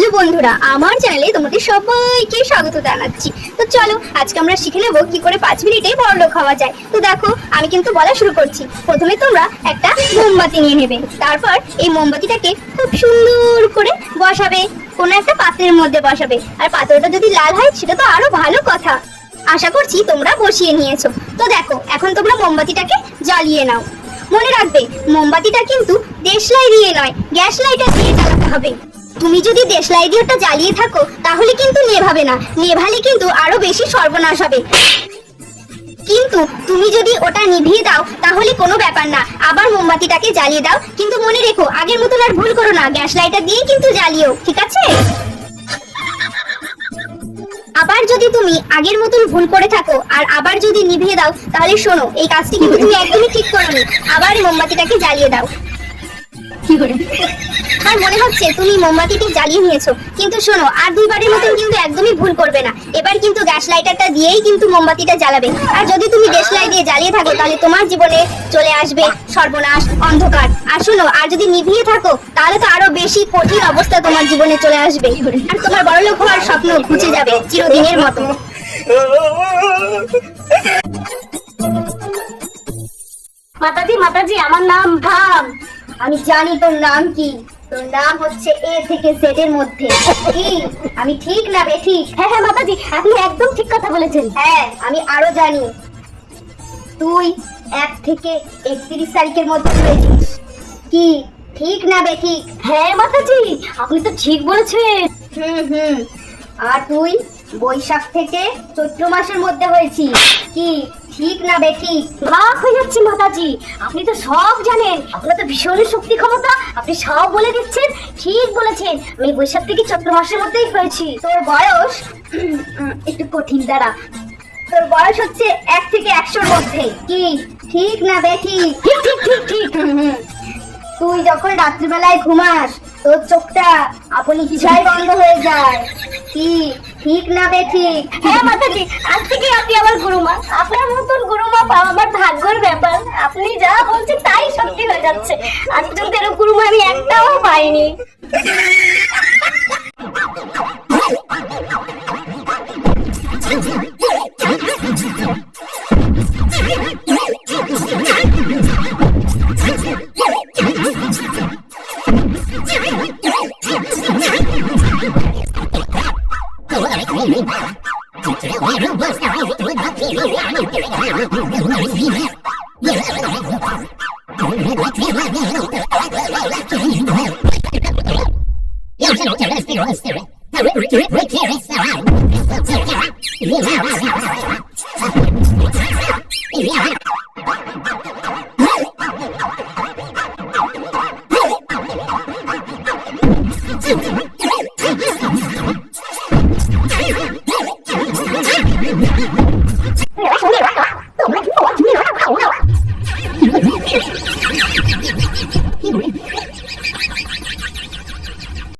Hello বন্ধুরা, আমার চ্যানেলে তোমাদের সবাইকে স্বাগত জানাচ্ছি। তো চলো আজকে আমরা শিখে নেব কি করে 5 মিনিটে বড়লোক হওয়া যায়। তো দেখো আমি কিন্তু বলা শুরু করছি। প্রথমে তোমরা একটা মোমবাতি নিয়ে নেবে, তারপর এই মোমবাতিটাকে খুব সুন্দর করে বসাবে, কোনো একটা পাত্রের মধ্যে বসাবে। আর পাত্রটা যদি লাল হয় সেটা তো আরো ভালো কথা। আশা করছি তোমরা বসিয়ে নিয়েছো। তো দেখো এখন তোমরা মোমবাতিটাকে জ্বালিয়ে নাও। মনে রাখবে মোমবাতিটা কিন্তু দেশলাই দিয়ে নয়, গ্যাস লাইটার দিয়ে জ্বালাতে হবে। তুমি যদি দেশলাই দিয়ে ওটা জ্বালিয়ে থাকো তাহলে কিন্তু নেভাবে না, নেভালে কিন্তু আরো বেশি সর্বনাশ হবে। কিন্তু তুমি যদি ওটা নিভিয়ে দাও তাহলে কোনো ব্যাপার না, আবার মোমবাতিটাকে জ্বালিয়ে দাও। কিন্তু মনে রেখো আগের মতন আর ভুল করো না, গ্যাস লাইটার দিয়ে কিন্তু জ্বালিও, ঠিক আছে? আবার যদি তুমি আগের মতন ভুল করে থাকো আর আবার যদি নিভিয়ে দাও তাহলে শোনো, এই কাজটি কিন্তু তুমি একদমই ঠিক করোনি। আবার মোমবাতিটাকে জ্বালিয়ে দাও। কি করে? আর মনে হচ্ছে তুমি মোমবাতিটি জ্বালিয়ে নিয়েছো, কিন্তু শোনো আর দুইবারের মতন কিন্তু একদমই ভুল করবে না। এবার কিন্তু গ্যাস লাইটারটা দিয়েই কিন্তু মোমবাতিটা জ্বালাবে। আর যদি তুমি দেশলাই দিয়ে জ্বালিয়ে থাকো তাহলে তোমার জীবনে চলে আসবে সর্বনাশ, অন্ধকার। আর শোনো আর যদি নিভিয়ে থাকো তাহলে তো আরো বেশি কঠিন অবস্থা তোমার জীবনে চলে আসবে, আর তোমার বড়লোক হওয়ার স্বপ্ন ঘুচে যাবে চিরদিনের মতো। মাতাজি মাতাজি, আমার নাম ভাব। আমি জানি তোর নাম কি, তোর নাম হচ্ছে এ থেকে জেড এর মধ্যে। কি আমি ঠিক না বেঠিক? হ্যাঁ হ্যাঁ মাতাজি, আপনি একদম ঠিক কথা বলেছেন। হ্যাঁ আমি আরো জানি, তুই 1 থেকে 31 তারিখের মধ্যে হয়েছিস। কি ঠিক না বেঠিক? হ্যাঁ মাতাজি, আপনি তো ঠিক বলেছেন। হুম। আর তুই বৈশাখ থেকে চৈত্র মাসের মধ্যে হয়েছিস। কি ঠিক না বেঠিক? ভাগ হয়ে যাচ্ছে মাতাজি, আপনি তো সব জানেন, আপনার তো ভীষণ শক্তি ক্ষমতা, আপনি সব বলে দিচ্ছেন। ঠিক বলেছেন, আমি বৈশাখ থেকে চৈত্র মাসের মধ্যেই হয়েছি। তোর বয়স একটু কঠিন, দাঁড়া। তোর বয়স হচ্ছে 1 থেকে 100-র মধ্যে। কি ঠিক না বেঠিক? ঠিক ঠিক ঠিক ঠিক। তুই যখন রাত্রিবেলায় ঘুমাস তোর চোখটা আপনি ইচ্ছাই বন্ধ হয়ে যায়। কি ঠিক না বেঠিক? হ্যাঁ মাতাজি, আজ থেকে আপনি আমার গুরুমা। আপনার মতন গুরুমা পাওয়া আমার ভাগ্যের ব্যাপার। আপনি যা বলছেন তাই সত্যি হয়ে যাচ্ছে। আজ পর্যন্ত এরকম গুরুমা আমি একটাও পাইনি।